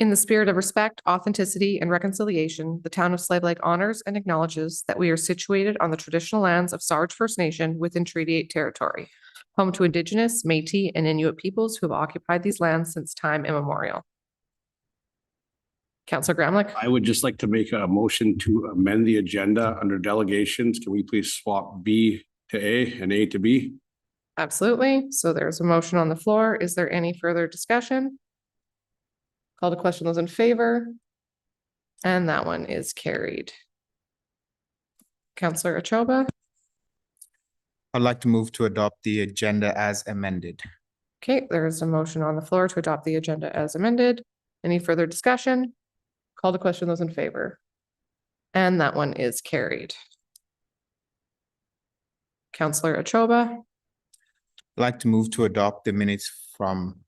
In the spirit of respect, authenticity, and reconciliation, the town of Slave Lake honors and acknowledges that we are situated on the traditional lands of Sarge First Nation within Treaty 8 territory, home to Indigenous, Métis, and Inuit peoples who have occupied these lands since time immemorial. Councillor Gramlich. I would just like to make a motion to amend the agenda under delegations. Can we please swap B to A and A to B? Absolutely. So there's a motion on the floor. Is there any further discussion? Call to question those in favor. And that one is carried. Councillor Achoba. I'd like to move to adopt the agenda as amended. Okay, there is a motion on the floor to adopt the agenda as amended. Any further discussion? Call to question those in favor. And that one is carried. Councillor Achoba. I'd like to move to adopt the minutes from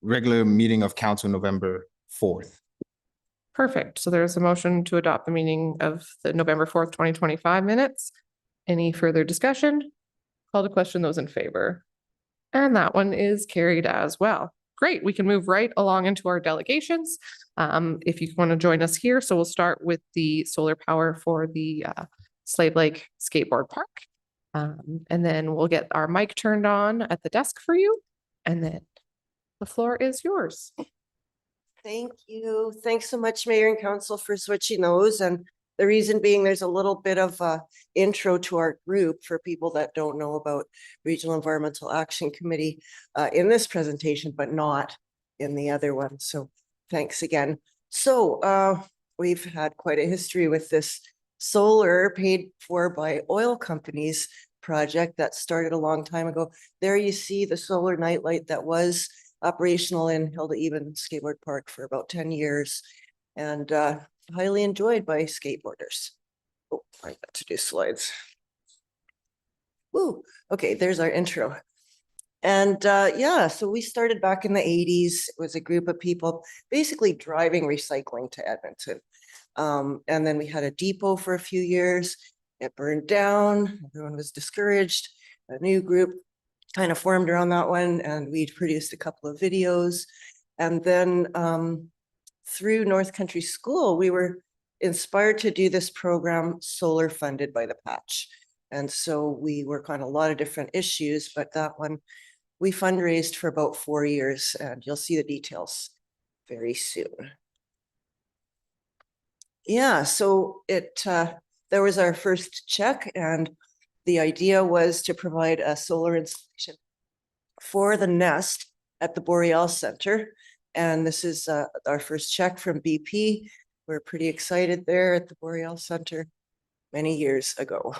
regular meeting of council November 4th. Perfect. So there's a motion to adopt the meeting of the November 4th, 2025 minutes. Any further discussion? Call to question those in favor. And that one is carried as well. Great. We can move right along into our delegations. If you want to join us here. So we'll start with the solar power for the Slave Lake Skateboard Park. And then we'll get our mic turned on at the desk for you. And then the floor is yours. Thank you. Thanks so much, Mayor and Council, for switching those. And the reason being there's a little bit of a intro to our group for people that don't know about Regional Environmental Action Committee in this presentation, but not in the other one. So thanks again. So we've had quite a history with this solar paid for by oil companies project that started a long time ago. There you see the solar nightlight that was operational in Hilda Eben Skateboard Park for about 10 years and highly enjoyed by skateboarders. Oh, I got to do slides. Woo, okay, there's our intro. And yeah, so we started back in the 80s. It was a group of people basically driving recycling to Edmonton. And then we had a depot for a few years. It burned down. Everyone was discouraged. A new group kind of formed around that one, and we produced a couple of videos. And then through North Country School, we were inspired to do this program, Solar Funded by the Patch. And so we work on a lot of different issues, but that one we fundraised for about 4 years, and you'll see the details very soon. Yeah, so there was our first check, and the idea was to provide a solar installation for the nest at the Boreal Center. And this is our first check from BP. We're pretty excited there at the Boreal Center many years ago.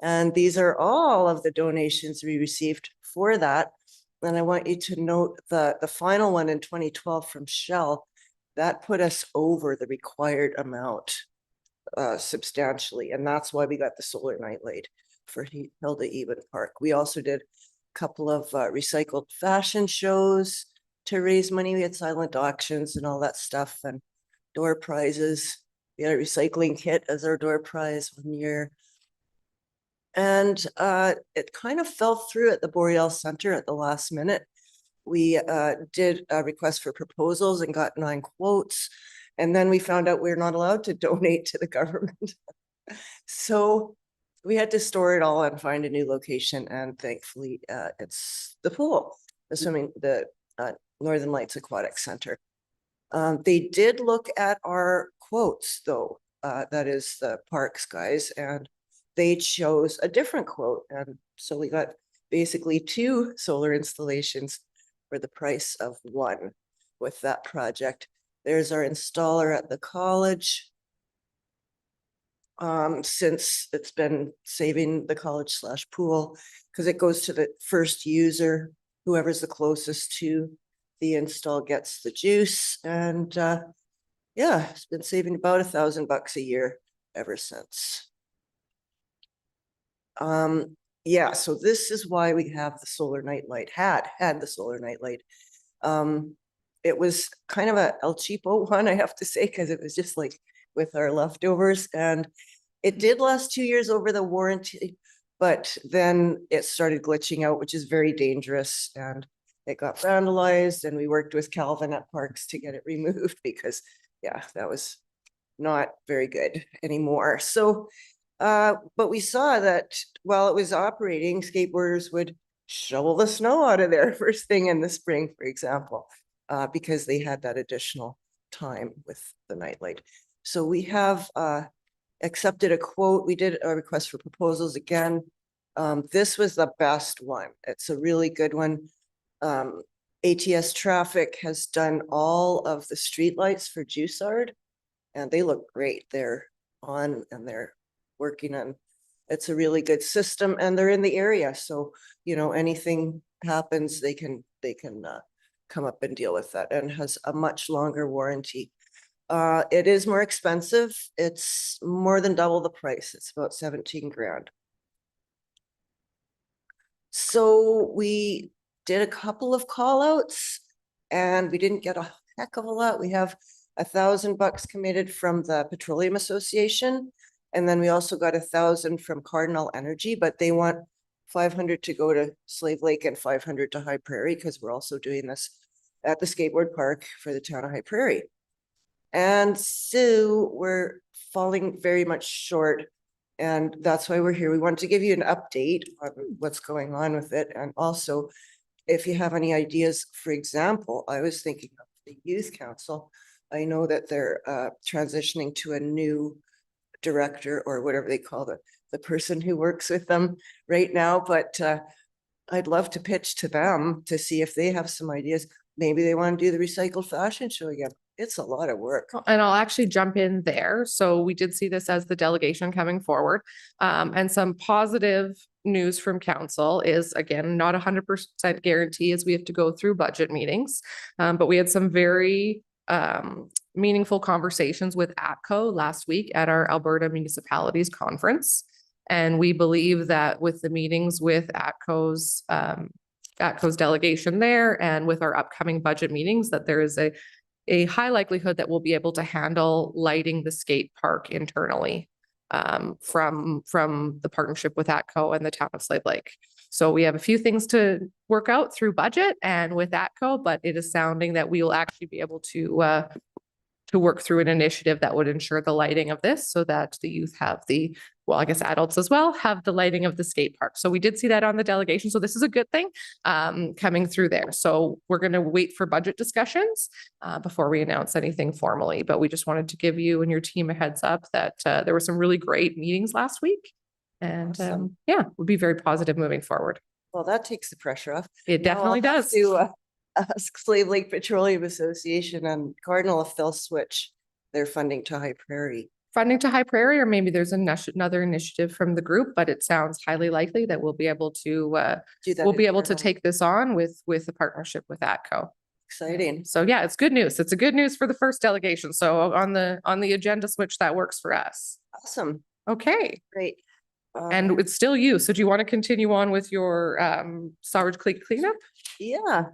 And these are all of the donations we received for that. And I want you to note the final one in 2012 from Shell, that put us over the required amount substantially. And that's why we got the solar nightlight for Hilda Eben Park. We also did a couple of recycled fashion shows to raise money. We had silent auctions and all that stuff and door prizes. We had a recycling kit as our door prize 1 year. And it kind of fell through at the Boreal Center at the last minute. We did a request for proposals and got 9 quotes. And then we found out we're not allowed to donate to the government. So we had to store it all and find a new location. And thankfully, it's the pool, the Northern Lights Aquatic Center. They did look at our quotes, though, that is the parks guys, and they chose a different quote. And so we got basically 2 solar installations for the price of 1 with that project. There's our installer at the college. Since it's been saving the college / pool, because it goes to the first user, whoever's the closest to the install gets the juice. And yeah, it's been saving about $1,000 a year ever since. Yeah, so this is why we have the solar nightlight, had the solar nightlight. It was kind of a El Cheapo one, I have to say, because it was just like with our leftovers. And it did last 2 years over the warranty, but then it started glitching out, which is very dangerous. And it got vandalized and we worked with Calvin at Parks to get it removed because, yeah, that was not very good anymore. So, but we saw that while it was operating, skateboarders would shovel the snow out of there first thing in the spring, for example, because they had that additional time with the nightlight. So we have accepted a quote. We did a request for proposals again. This was the best one. It's a really good one. ATS Traffic has done all of the streetlights for Jussard, and they look great. They're on and they're working on. It's a really good system, and they're in the area, so you know anything happens, they can come up and deal with that, and has a much longer warranty. It is more expensive. It's more than double the price. It's about 17 grand. So we did a couple of call outs and we didn't get a heck of a lot. We have $1,000 committed from the Petroleum Association. And then we also got 1,000 from Cardinal Energy, but they want 500 to go to Slave Lake and 500 to High Prairie because we're also doing this at the skateboard park for the town of High Prairie. And so we're falling very much short. And that's why we're here. We want to give you an update on what's going on with it. And also, if you have any ideas, for example, I was thinking of the youth council. I know that they're transitioning to a new director or whatever they call the person who works with them right now. But I'd love to pitch to them to see if they have some ideas. Maybe they want to do the recycled fashion show again. It's a lot of work. And I'll actually jump in there. So we did see this as the delegation coming forward. And some positive news from council is, again, not 100% guarantee as we have to go through budget meetings. But we had some very meaningful conversations with ATCO last week at our Alberta Municipalities Conference. And we believe that with the meetings with ATCO's delegation there and with our upcoming budget meetings, that there is a high likelihood that we'll be able to handle lighting the skate park internally from the partnership with ATCO and the town of Slave Lake. So we have a few things to work out through budget and with ATCO, but it is sounding that we will actually be able to work through an initiative that would ensure the lighting of this so that the youth have well, I guess adults as well have the lighting of the skate park. So we did see that on the delegation. So this is a good thing coming through there. So we're going to wait for budget discussions before we announce anything formally. But we just wanted to give you and your team a heads up that there were some really great meetings last week. And Awesome. yeah, would be very positive moving forward. Well, that takes the pressure off. It Now I'll definitely have does. To ask Slave Lake Petroleum Association and Cardinal if they'll switch their funding to High Prairie. Funding to High Prairie, or maybe there's another initiative from the group, but it sounds highly likely that we'll be able to Do that we'll be able to internally. take this on with a partnership with ATCO. Exciting. So yeah, it's good news. It's a good news for the first delegation. So on the agenda switch, that works for us. Awesome. Okay. Great. And it's still you. So do you want to continue on with your Sawridge Creek cleanup? Yeah.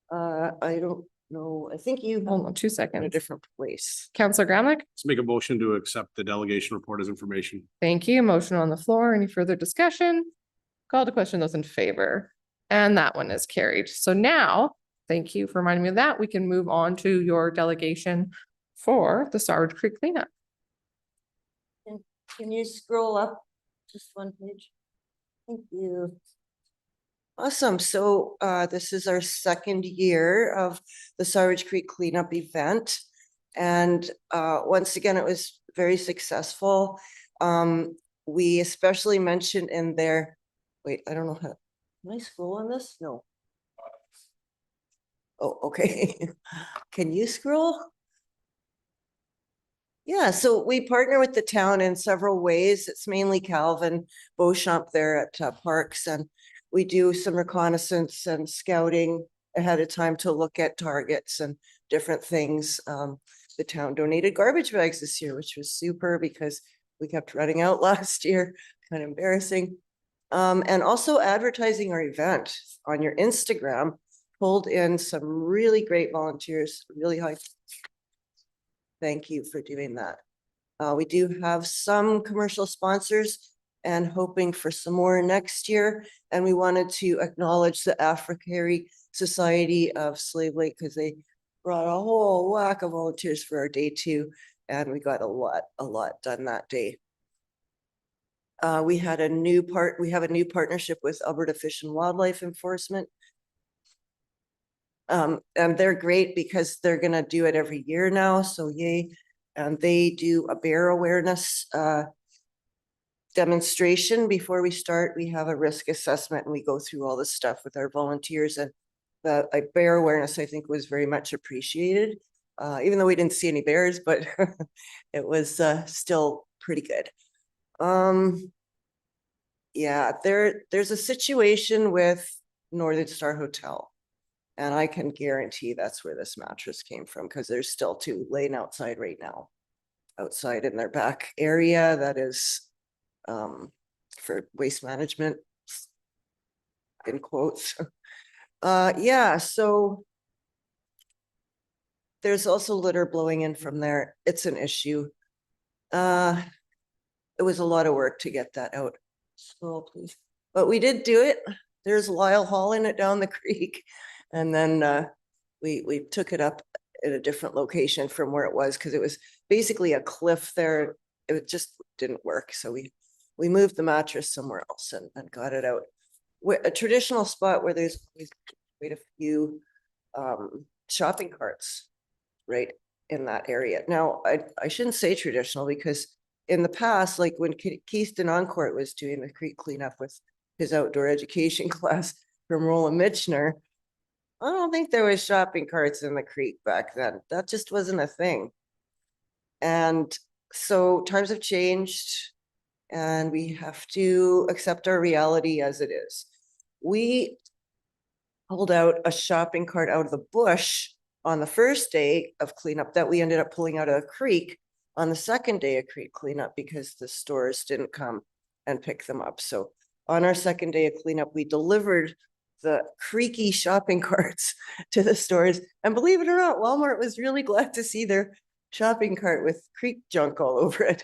I don't know. I think you Hold on 2 in a seconds. different place. Councillor Gramlich, Let's make a motion to accept the delegation report as information. thank you. Motion on the floor. Any further discussion? Call to question those in favor. And that one is carried. So now, thank you for reminding me of that. We can move on to your delegation for the Sawridge Creek cleanup. Can you scroll up just one page? Thank you. Awesome. So this is our second year of the Sawridge Creek cleanup event. And once again, it was very successful. We especially mentioned in there, wait, I don't know how, can I scroll on this? No. Oh, okay. Can you scroll? Yeah, so we partner with the town in several ways. It's mainly Calvin Beauchamp there at Parks, and we do some reconnaissance and scouting ahead of time to look at targets and different things. The town donated garbage bags this year, which was super because we kept running out last year, kind of embarrassing. And also advertising our event on your Instagram, pulled in some really great volunteers, really high. Thank you for doing that. We do have some commercial sponsors. and hoping for some more next year. And we wanted to acknowledge the Africary Society of Slave Lake because they brought a whole whack of volunteers for our day 2, and we got a lot done that day. We have a new partnership with Alberta Fish and Wildlife Enforcement. And they're great because they're gonna do it every year now, so yay. And they do a bear awareness demonstration before we start. We have a risk assessment and we go through all this stuff with our volunteers, and the bear awareness, I think, was very much appreciated. Even though we didn't see any bears, but it was still pretty good. Yeah, there's a situation with Northern Star Hotel. And I can guarantee that's where this mattress came from, because there's still 2 laying outside right now. Outside in their back area that is for waste management. In quotes. Yeah, so there's also litter blowing in from there. It's an issue. It was a lot of work to get that out. Scroll, please. But we did do it. There's Lyle hauling it down the creek. And then we took it up at a different location from where it was, because it was basically a cliff there. It just didn't work. So we moved the mattress somewhere else and got it out. A traditional spot where there's quite a few shopping carts right in that area. Now, I shouldn't say traditional, because in the past, like when Keithton Oncourt was doing the creek cleanup with his outdoor education class from Roland Mitchner, I don't think there was shopping carts in the creek back then. That just wasn't a thing. And so times have changed, and we have to accept our reality as it is. We pulled out a shopping cart out of the bush on the first day of cleanup that we ended up pulling out of the creek on the second day of creek cleanup, because the stores didn't come and pick them up. So on our second day of cleanup, we delivered the creaky shopping carts to the stores. And believe it or not, Walmart was really glad to see their shopping cart with creek junk all over it.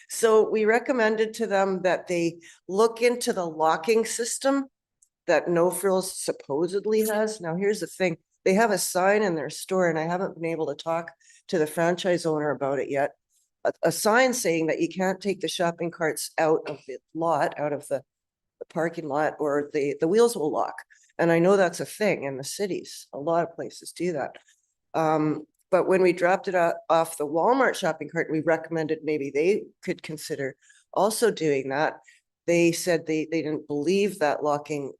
So we recommended to them that they look into the locking system that No Frills supposedly has. Now, here's the thing. They have a sign in their store, and I haven't been able to talk to the franchise owner about it yet. A sign saying that you can't take the shopping carts out of the lot, out of the parking lot, or the wheels will lock. And I know that's a thing in the cities. A lot of places do that. But when we dropped it off the Walmart shopping cart, we recommended maybe they could consider also doing that. They said they didn't believe that locking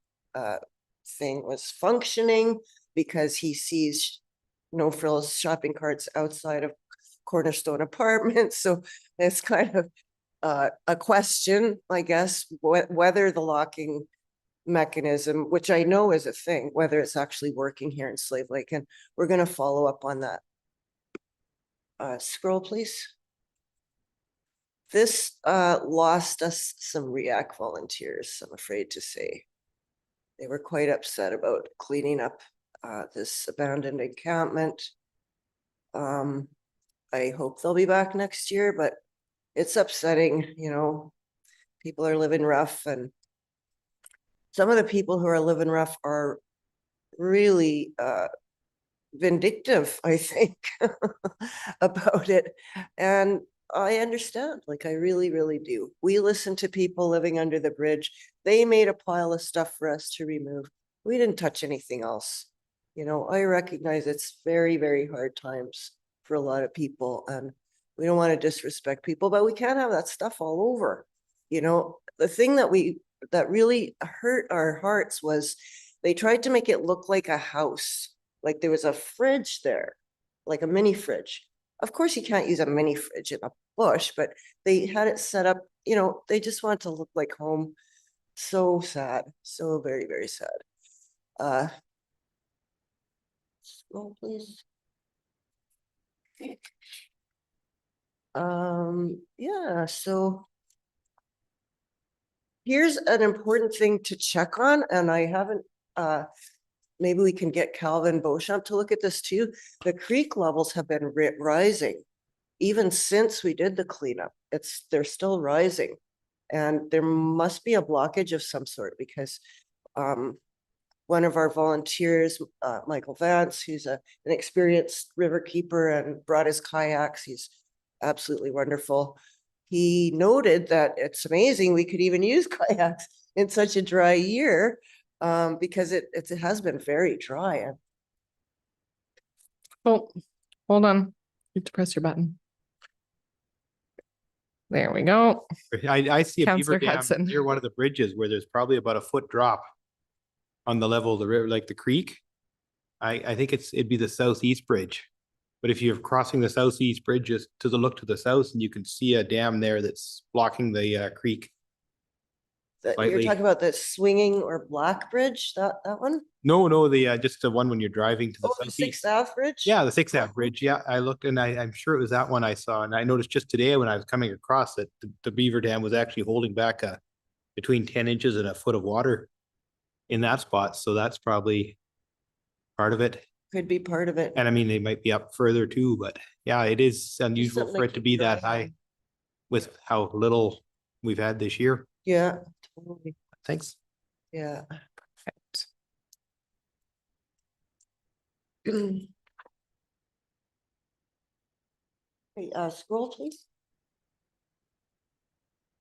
thing was functioning, because he sees No Frills shopping carts outside of Cornerstone Apartments. So it's kind of a question, I guess, whether the locking mechanism, which I know is a thing, whether it's actually working here in Slave Lake, and we're going to follow up on that. Scroll, please. This lost us some REACT volunteers, I'm afraid to say. They were quite upset about cleaning up this abandoned encampment. I hope they'll be back next year, but it's upsetting, you know, people are living rough, and some of the people who are living rough are really vindictive, I think, about it. And I understand, like, I really, really do. We listen to people living under the bridge. They made a pile of stuff for us to remove. We didn't touch anything else. You know, I recognize it's very, very hard times for a lot of people, and we don't want to disrespect people, but we can't have that stuff all over. You know, the thing that really hurt our hearts was they tried to make it look like a house, like there was a fridge there, like a mini fridge. Of course, you can't use a mini fridge in a bush, but they had it set up, you know, they just want to look like home. So sad, so very, very sad. Scroll, please. Yeah, so here's an important thing to check on, and I haven't, maybe we can get Calvin Beauchamp to look at this too. The creek levels have been rising even since we did the cleanup. They're still rising. And there must be a blockage of some sort because one of our volunteers, Michael Vance, who's an experienced river keeper and brought his kayaks. He's absolutely wonderful. He noted that it's amazing we could even use kayaks in such a dry year because it has been very dry. And Oh, hold on. You have to press your button. There we go. I see a Councillor beaver dam Hudson. near one of the bridges where there's probably about a foot drop on the level of the river, like the creek. I think it'd be the southeast bridge. But if you're crossing the southeast bridge just to the south, and you can see a dam there that's blocking the creek. you're Slightly. talking about the swinging or black bridge, that one? No, the just the one when you're driving to the Oh, the southeast. Sixth Ave Bridge? Yeah, the Sixth Ave Bridge. Yeah, I looked and I'm sure it was that one I saw. And I noticed just today when I was coming across it, the beaver dam was actually holding back between 10 inches and a foot of water in that spot. So that's probably part of it. Could be part of it. And I mean, they might be up further too, but yeah, it is unusual something for to it to keep be your that eye high on. with how little we've had this year. Yeah, totally. Thanks. Yeah. Perfect. Hey, scroll please.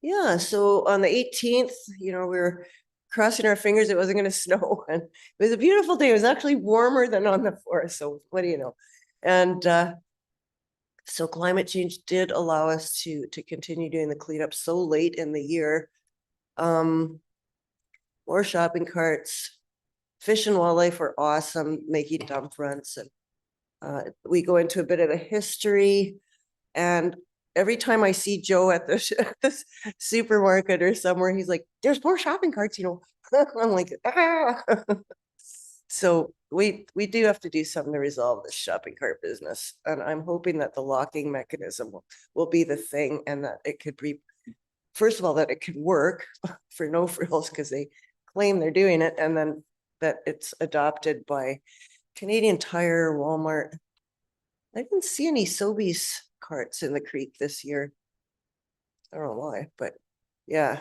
Yeah, so on the 18th, we were crossing our fingers it wasn't gonna snow, and it was a beautiful day. It was actually warmer than on the 4th, so what do you know? And so climate change did allow us to continue doing the cleanup so late in the year. More shopping carts, Fish and Wildlife were awesome, making dump runs, and we go into a bit of the history. And every time I see Joe at the supermarket or somewhere, he's like, "There's more shopping carts," I'm like, ah. So we do have to do something to resolve this shopping cart business, and I'm hoping that the locking mechanism will be the thing, and that it could be, first of all, that it could work for No Frills because they claim they're doing it, and then that it's adopted by Canadian Tire, Walmart. I didn't see any Sobeys carts in the creek this year. I don't know why, but yeah,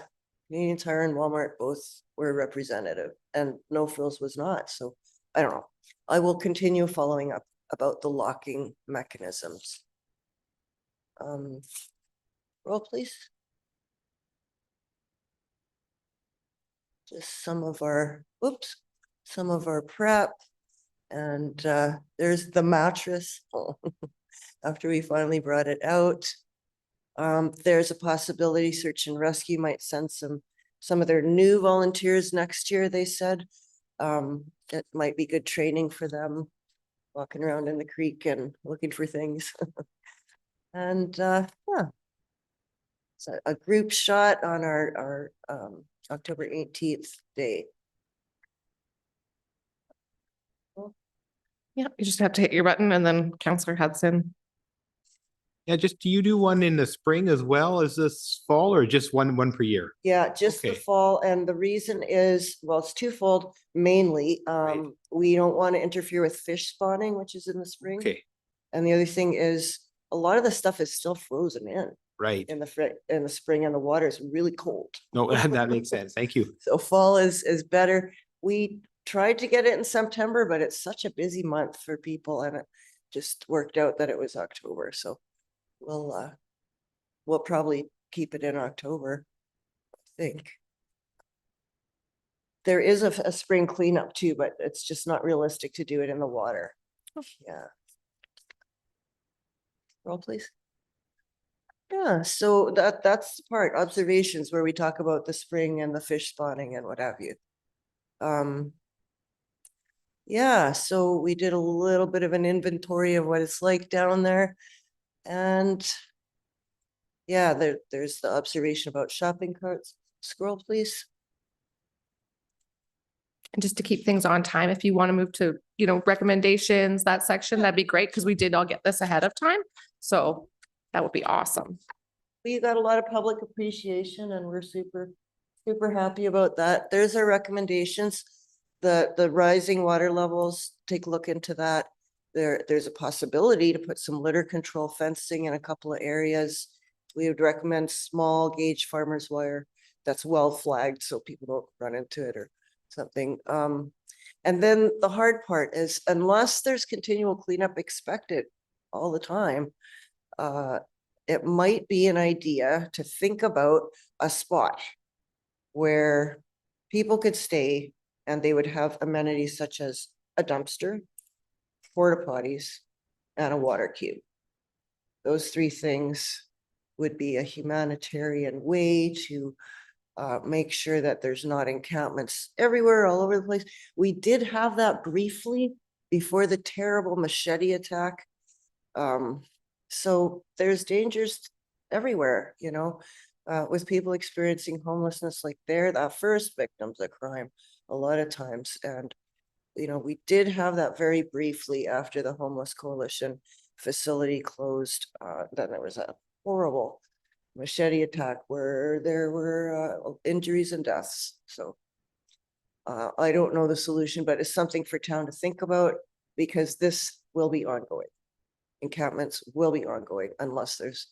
Canadian Tire and Walmart both were representative and No Frills was not. So I don't know. I will continue following up about the locking mechanisms. Roll please. Just some of our prep. And there's the mattress. After we finally brought it out. There's a possibility Search and Rescue might send some of their new volunteers next year, they said. It might be good training for them, walking around in the creek and looking for things. And yeah. So a group shot on our October 18th day. Yeah, you just have to hit your button and then Councillor Hudson. Yeah, just do you do one in the spring as well as this fall, or just one per year? Yeah, just the Okay. fall, and the reason is, well, it's twofold, mainly, Right. we don't want to interfere with fish spawning, which is in the spring. Okay, And the other thing is, a lot of the stuff is still frozen right. in the spring, and the water is really cold. No, that makes sense. Thank you. So fall is better. We tried to get it in September, but it's such a busy month for people, and it just worked out that it was October, so we'll probably keep it in October, I think. There is a spring cleanup too, but it's just not realistic to do it in the water. Yeah. Roll please. Yeah, so that's the part, observations, where we talk about the spring and the fish spawning and what have you. Yeah, so we did a little bit of an inventory of what it's like down there. And yeah, there's the observation about shopping carts. Scroll, please. And just to keep things on time, if you want to move to, recommendations, that section, that'd be great because we did all get this ahead of time. So that would be awesome. We got a lot of public appreciation and we're super happy about that. There's our recommendations. The rising water levels, take a look into that. There's a possibility to put some litter control fencing in a couple of areas. We would recommend small gauge farmer's wire that's well flagged so people don't run into it or something. And then the hard part is unless there's continual cleanup expected all the time, it might be an idea to think about a spot where people could stay and they would have amenities such as a dumpster, porta potties, and a water cube. Those three things would be a humanitarian way to make sure that there's not encampments everywhere, all over the place. We did have that briefly before the terrible machete attack. So there's dangers everywhere, you know, with people experiencing homelessness, like they're the first victims of crime a lot of times. And, you know, we did have that very briefly after the Homeless Coalition facility closed. Then there was a horrible machete attack where there were injuries and deaths. So I don't know the solution, but it's something for town to think about because this will be ongoing. Encampments will be ongoing unless there's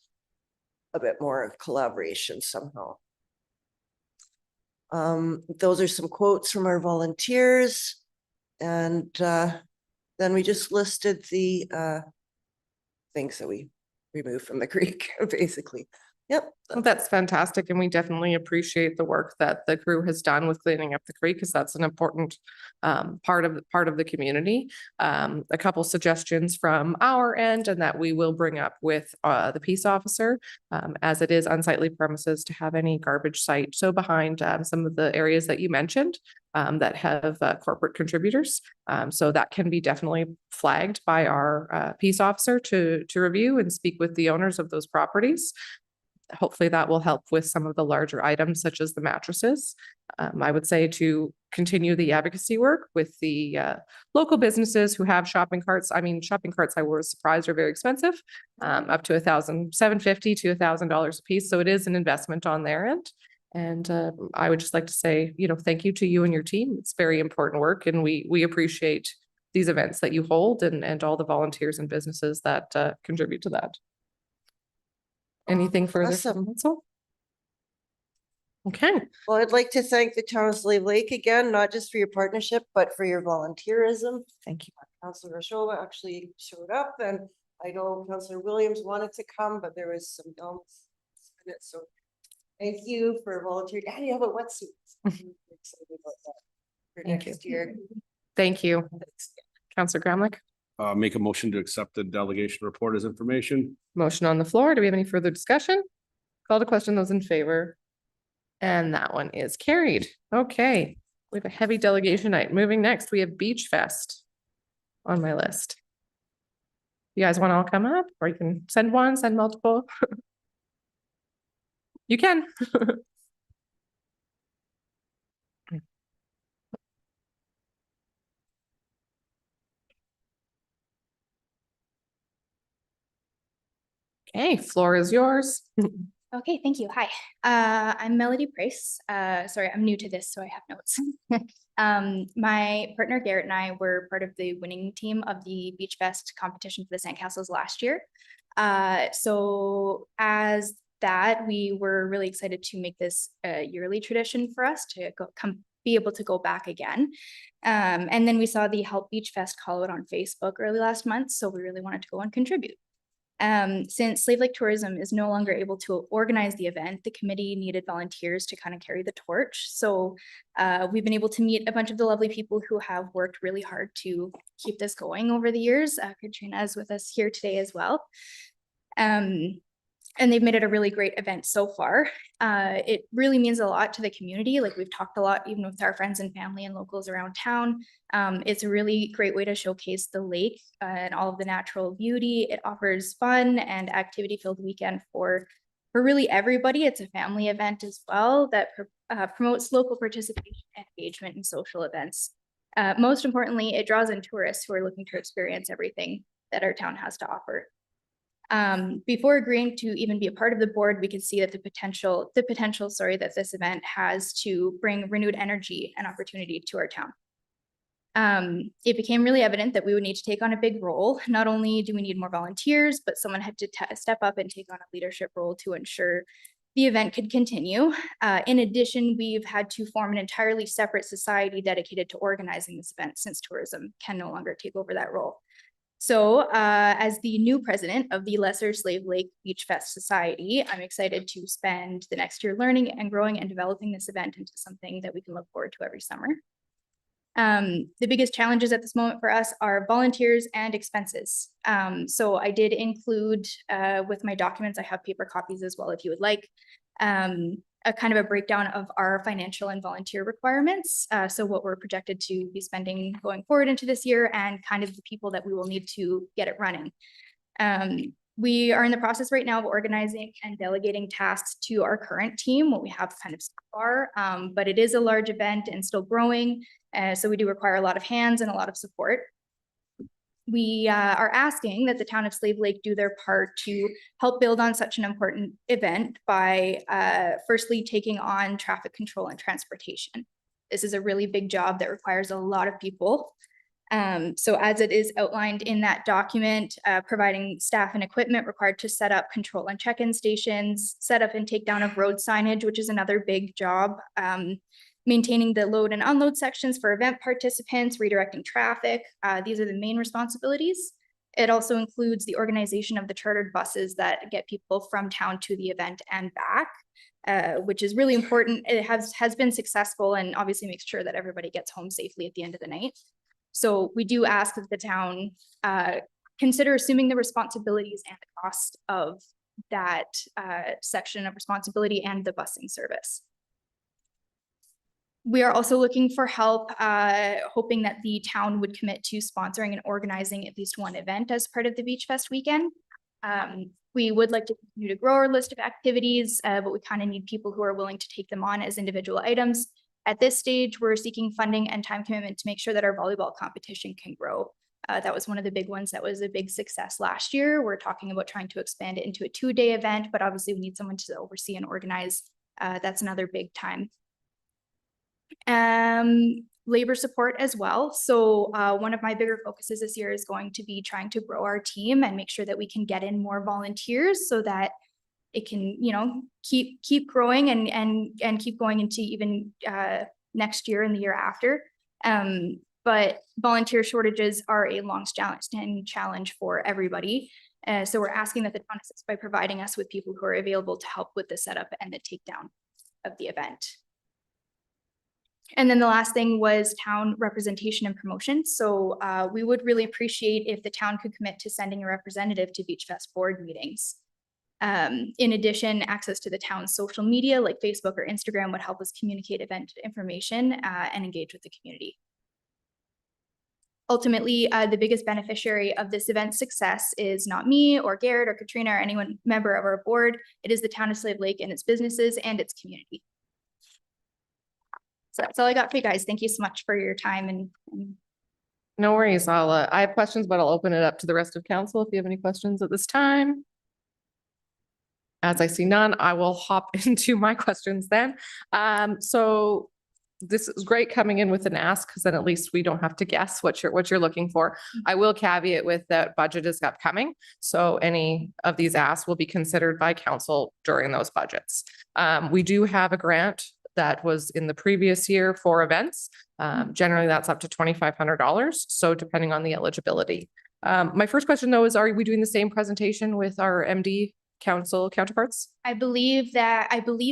a bit more collaboration somehow. Those are some quotes from our volunteers. And then we just listed the things that we removed from the creek, basically. Yep. Well, that's fantastic, and we definitely appreciate the work that the crew has done with cleaning up the creek, because that's an important part of the community. A couple suggestions from our end, and that we will bring up with the peace officer, as it is unsightly premises to have any garbage site so behind some of the areas that you mentioned that have corporate contributors. So that can be definitely flagged by our peace officer to review and speak with the owners of those properties. Hopefully that will help with some of the larger items such as the mattresses. I would say to continue the advocacy work with the local businesses who have shopping carts. I mean, shopping carts, I was surprised, are very expensive, up to $750 to $1,000 a piece. So it is an investment on their end. And I would just like to say, you know, thank you to you and your team. It's very important work, and we appreciate these events that you hold and all the volunteers and businesses that contribute to that. Anything further Awesome. from council? Okay, Well, I'd like to thank the town of Slave Lake again, not just for your partnership, but for your volunteerism. thank you. Councilor Rochova actually showed up, and I know Councilor Williams wanted to come, but there was some illness in it, so thank you for volunteering. And you have a wetsuit. I'm excited about that for Thank you. next year. Thank you. Councillor Gramlich, Make a motion to accept the delegation report as information. motion on the floor. Do we have any further discussion? Call to question, those in favor. And that one is carried. Okay, we have a heavy delegation night. Moving next, we have Beach Fest on my list. You guys want to all come up, or you can send one, send multiple? You can. Okay, floor is yours. Okay, thank you. Hi, I'm Melody Price. Sorry, I'm new to this, so I have notes. My partner Garrett and I were part of the winning team of the Beach Fest competition for the Sandcastles last year. So as that, we were really excited to make this a yearly tradition for us to be able to go back again. And then we saw the Help Beach Fest call out on Facebook early last month, so we really wanted to go and contribute. Since Slave Lake Tourism is no longer able to organize the event, the committee needed volunteers to kind of carry the torch. So we've been able to meet a bunch of the lovely people who have worked really hard to keep this going over the years. Katrina is with us here today as well. And they've made it a really great event so far. It really means a lot to the community. Like we've talked a lot, even with our friends and family and locals around town. It's a really great way to showcase the lake and all of the natural beauty. It offers fun and activity-filled weekend for really everybody. It's a family event as well that promotes local participation, engagement, and social events. Most importantly, it draws in tourists who are looking to experience everything that our town has to offer. Before agreeing to even be a part of the board, we could see that the potential, that this event has to bring renewed energy and opportunity to our town. It became really evident that we would need to take on a big role. Not only do we need more volunteers, but someone had to step up and take on a leadership role to ensure the event could continue. In addition, we've had to form an entirely separate society dedicated to organizing this event since tourism can no longer take over that role. So as the new president of the Lesser Slave Lake Beach Fest Society, I'm excited to spend the next year learning and growing and developing this event into something that we can look forward to every summer. The biggest challenges at this moment for us are volunteers and expenses. So I did include with my documents, I have paper copies as well if you would like, a kind of a breakdown of our financial and volunteer requirements. So what we're projected to be spending going forward into this year and kind of the people that we will need to get it running. We are in the process right now of organizing and delegating tasks to our current team, what we have kind of so far, but it is a large event and still growing. So we do require a lot of hands and a lot of support. We are asking that the town of Slave Lake do their part to help build on such an important event by firstly taking on traffic control and transportation. This is a really big job that requires a lot of people. So as it is outlined in that document, providing staff and equipment required to set up control and check-in stations, set up and take down of road signage, which is another big job. Maintaining the load and unload sections for event participants, redirecting traffic. These are the main responsibilities. It also includes the organization of the chartered buses that get people from town to the event and back, which is really important. It has been successful and obviously makes sure that everybody gets home safely at the end of the night. So we do ask that the town consider assuming the responsibilities and the cost of that section of responsibility and the busing service. We are also looking for help, hoping that the town would commit to sponsoring and organizing at least one event as part of the Beach Fest weekend. We would like to continue to grow our list of activities, but we kind of need people who are willing to take them on as individual items. At this stage, we're seeking funding and time commitment to make sure that our volleyball competition can grow. That was one of the big ones that was a big success last year. We're talking about trying to expand it into a 2-day event, but obviously we need someone to oversee and organize. That's another big time. Labor support as well. So one of my bigger focuses this year is going to be trying to grow our team and make sure that we can get in more volunteers so that it can, you know, keep growing and keep going into even next year and the year after. But volunteer shortages are a long-standing challenge for everybody. So we're asking that the town assist by providing us with people who are available to help with the setup and the takedown of the event. And then the last thing was town representation and promotion. So we would really appreciate if the town could commit to sending a representative to Beach Fest board meetings. In addition, access to the town's social media like Facebook or Instagram would help us communicate event information and engage with the community. Ultimately, the biggest beneficiary of this event's success is not me or Garrett or Katrina or anyone member of our board. It is the town of Slave Lake and its businesses and its community. So that's all I got for you guys. Thank you so much for your time and No worries. I have questions, but I'll open it up to the rest of council if you have any questions at this time. As I see none, I will hop into my questions then. So this is great coming in with an ask because then at least we don't have to guess what you're looking for. I will caveat with that budget is upcoming. So any of these asks will be considered by council during those budgets. We do have a grant that was in the previous year for events. Generally that's up to $2,500. So depending on the eligibility. My first question though is, are we doing the same presentation with our MD council counterparts? I believe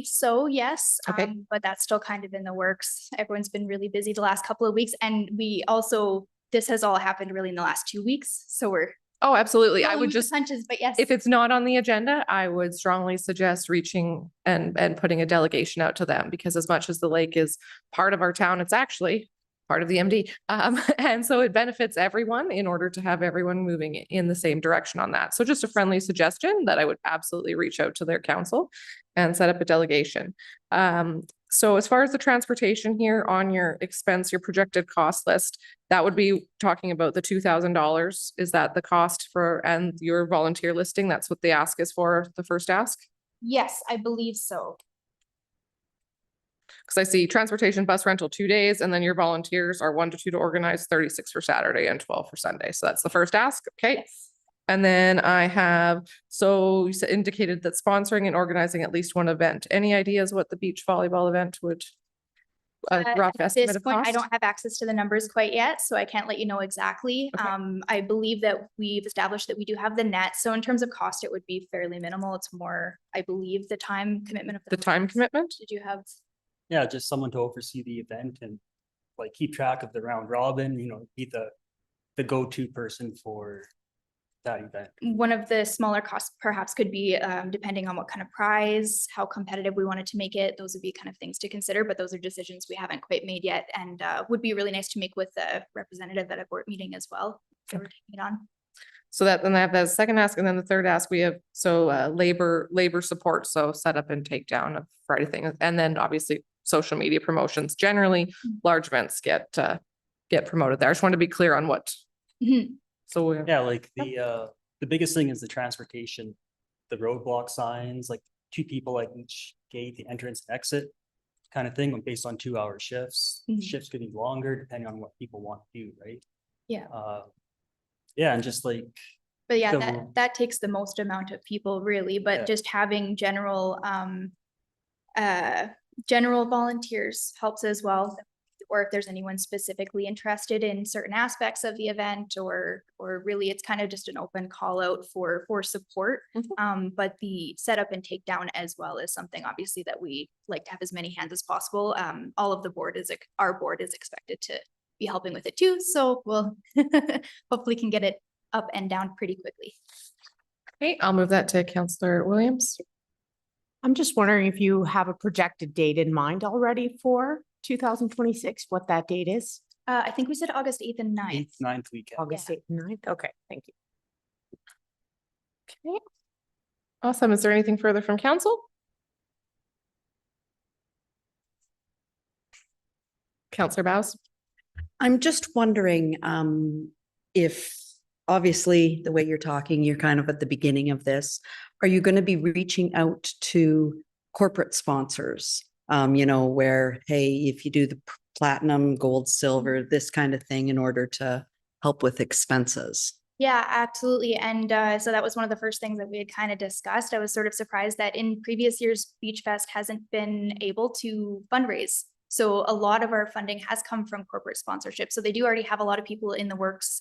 so, yes. Okay. But that's still kind of in the works. Everyone's been really busy the last couple of weeks. And this has all happened really in the last 2 weeks. So we're Oh, absolutely. I rolling would with the just, punches, but yes. if it's not on the agenda, I would strongly suggest reaching and putting a delegation out to them, because as much as the lake is part of our town, it's actually part of the MD. And so it benefits everyone in order to have everyone moving in the same direction on that. So just a friendly suggestion that I would absolutely reach out to their council and set up a delegation. So as far as the transportation here on your expense, your projected cost list, that would be talking about the $2,000. Is that the cost for, and your volunteer listing? That's what the ask is for, the first ask? Yes, I believe so. Because I see transportation bus rental 2 days, and then your volunteers are 1 to 2 to organize, 36 for Saturday and 12 for Sunday. So that's the first ask. Okay. Yes. And then I have, so you indicated that sponsoring and organizing at least one event. Any ideas what the beach volleyball event would? A rough At estimate this of point, I cost? don't have access to the numbers quite yet, so I can't let you know exactly. Okay. I believe that we've established that we do have the net. So in terms of cost, it would be fairly minimal. It's more, I believe, the time commitment of The time roads. commitment? Did you have? Yeah, just someone to oversee the event and like keep track of the round robin, be the go-to person for that event. One of the smaller costs perhaps could be, depending on what kind of prize, how competitive we wanted to make it. Those would be kind of things to consider, but those are decisions we haven't quite made yet and would be really nice to make with a representative at a board meeting as well. If they were taking it on. So that, then I have the second ask, and then the third ask, we have, so labor support, so setup and takedown of Friday things. And then obviously social media promotions. Generally, large events get promoted there. I just want to be clear on what. Mhm. So we Yeah, like the biggest thing is the transportation, the roadblock signs, like 2 people at each gate, the entrance and exit kind of thing, based on 2-hour shifts. Mhm. Shifts could be longer depending on what people want to do, right? Yeah. Yeah, and just like, But yeah, So- that takes the most amount of people really, but Yeah. just having general volunteers helps as well. Or if there's anyone specifically interested in certain aspects of the event or really it's kind of just an open call out for support. But the setup and takedown as well is something obviously that we like to have as many hands as possible. All of the our board is expected to be helping with it too. So we'll hopefully can get it up and down pretty quickly. Okay, I'll move that to Councillor Williams. I'm just wondering if you have a projected date in mind already for 2026, what that date is? I think we said August 8th and 9th. 8th, 9th weekend. August 8th and 9th? Okay, thank you. Okay. Awesome. Is there anything further from council? Councillor Bows? I'm just wondering, if, obviously, the way you're talking, you're kind of at the beginning of this. Are you going to be reaching out to corporate sponsors? Where, hey, if you do the platinum, gold, silver, this kind of thing in order to help with expenses? Yeah, absolutely. And so that was one of the first things that we had kind of discussed. I was sort of surprised that in previous years, Beach Fest hasn't been able to fundraise. So a lot of our funding has come from corporate sponsorship. So they do already have a lot of people in the works.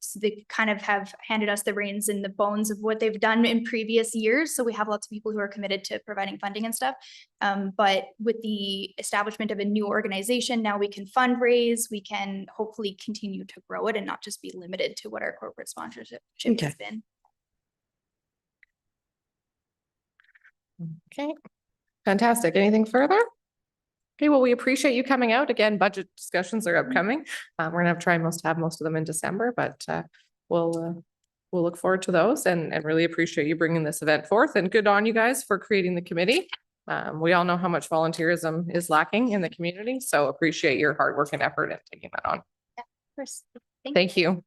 So they kind of have handed us the reins and the bones of what they've done in previous years. So we have lots of people who are committed to providing funding and stuff. But with the establishment of a new organization, now we can fundraise, we can hopefully continue to grow it and not just be limited to what our corporate sponsorship has been. Okay, fantastic. Anything further? Okay, well, we appreciate you coming out. Again, budget discussions are upcoming. We're gonna have most of them in December, but we'll look forward to those and really appreciate you bringing this event forth, and good on you guys for creating the committee. We all know how much volunteerism is lacking in the community, so appreciate your hard work and effort in taking that on. Of course. Thank you.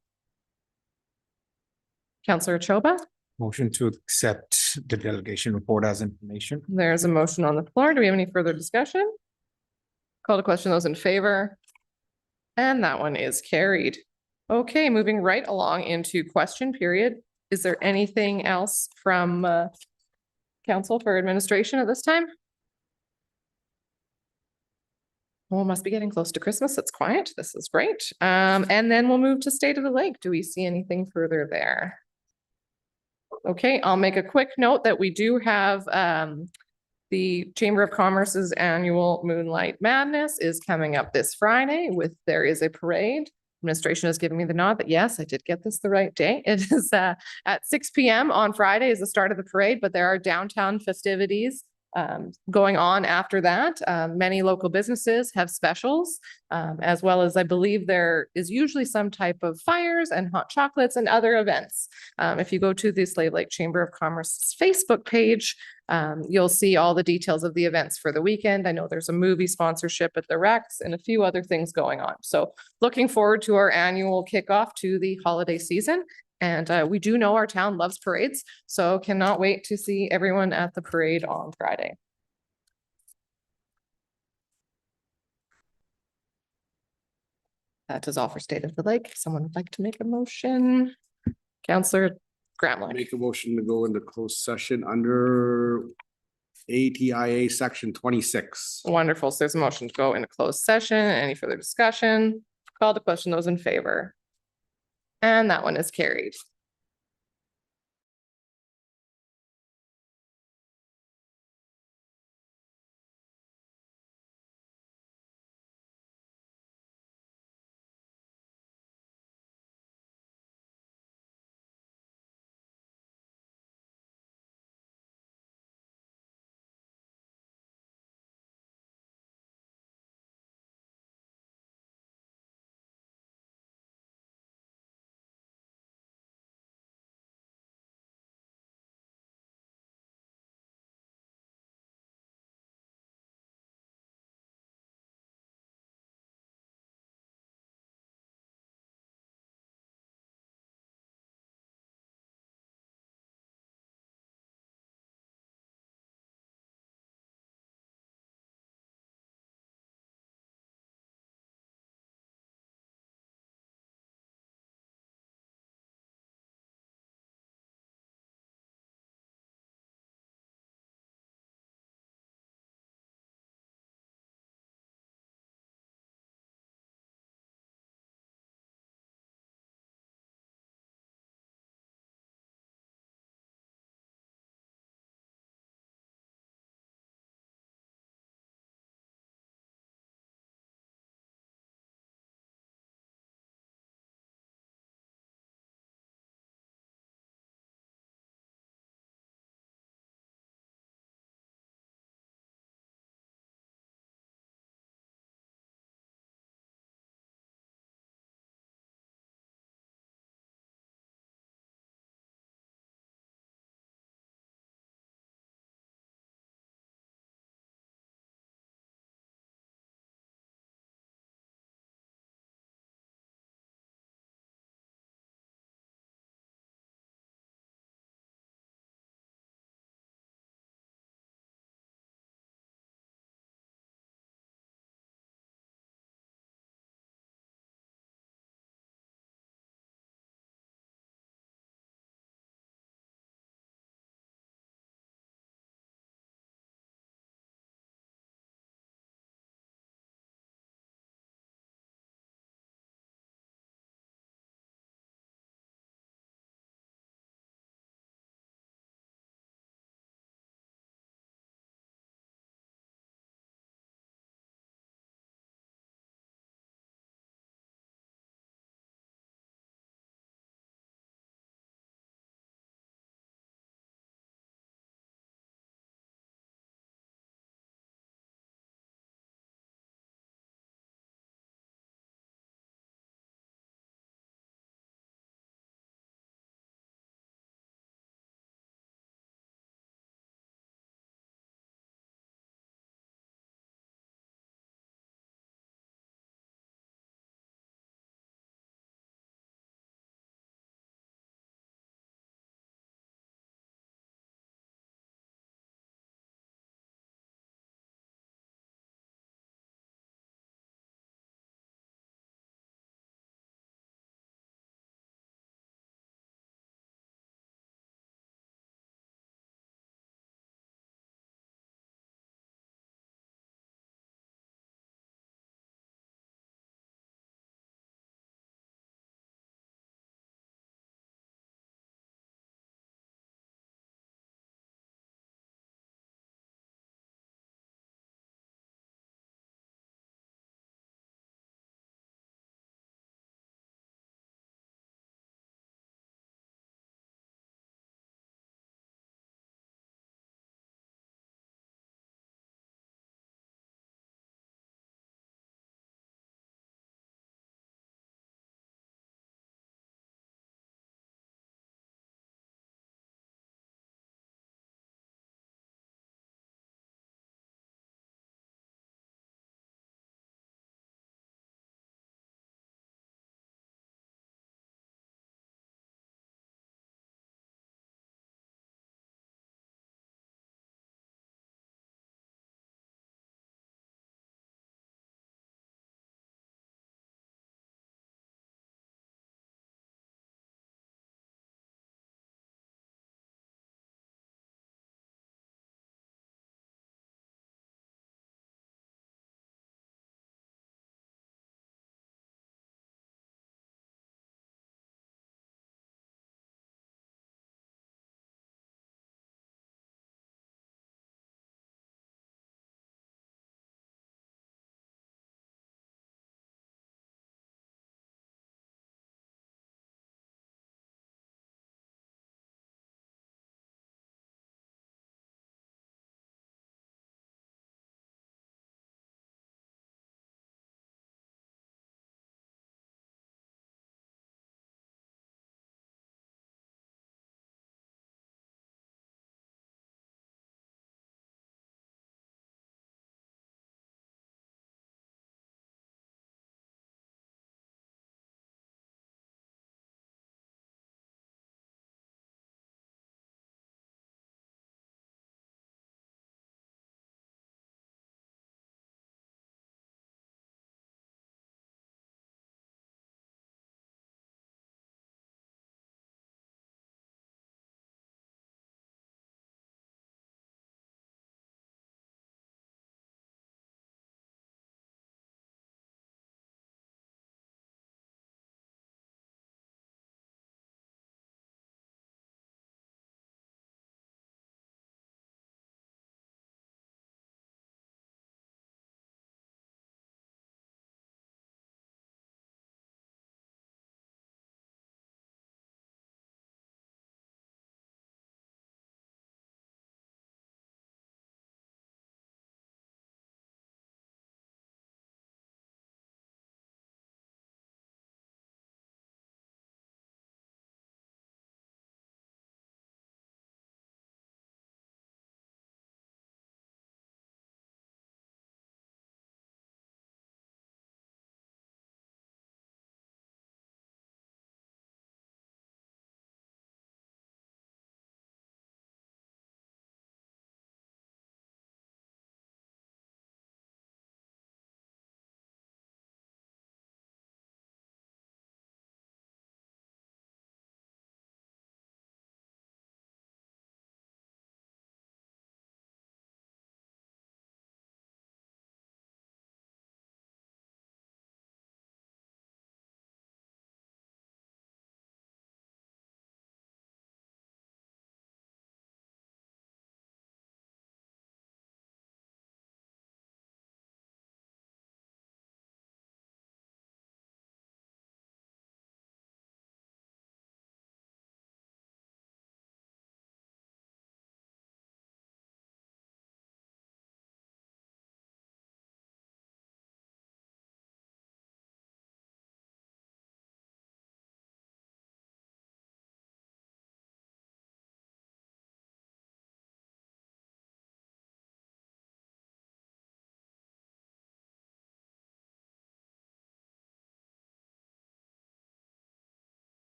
Councillor Choba, Motion to accept the delegation report as information. there's a motion on the floor. Do we have any further discussion? Call to question those in favor. And that one is carried. Okay, moving right along into question period. Is there anything else from council for administration at this time? Well, must be getting close to Christmas. It's quiet. This is great. And then we'll move to State of the Lake. Do we see anything further there? Okay, I'll make a quick note that we do have the Chamber of Commerce's annual Moonlight Madness is coming up this Friday there is a parade. Administration has given me the nod that yes, I did get this the right day. It is at 6 p.m. on Friday is the start of the parade, but there are downtown festivities going on after that. Many local businesses have specials, as well as I believe there is usually some type of fires and hot chocolates and other events. If you go to the Slave Lake Chamber of Commerce's Facebook page, you'll see all the details of the events for the weekend. I know there's a movie sponsorship at the Rex and a few other things going on. So looking forward to our annual kickoff to the holiday season. And we do know our town loves parades, so cannot wait to see everyone at the parade on Friday. That is all for State of the Lake. Someone would like to make a motion? Counselor Gramlich. Make a motion to go into closed session under ATIA section 26. Wonderful. So there's a motion to go into closed session. Any further discussion? Call to question those in favor. And that one is carried.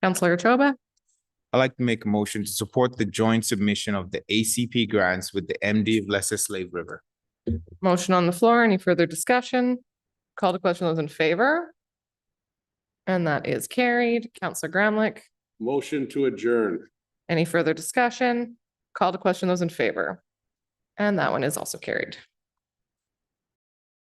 Counselor Toba, I'd like to make a motion to support the joint submission of the ACP grants with the MD of Lesser Slave River. motion on the floor. Any further discussion? Call to question those in favor. And that is carried. Counselor Gramlich, Motion to adjourn. any further discussion? Call to question those in favor. And that one is also carried.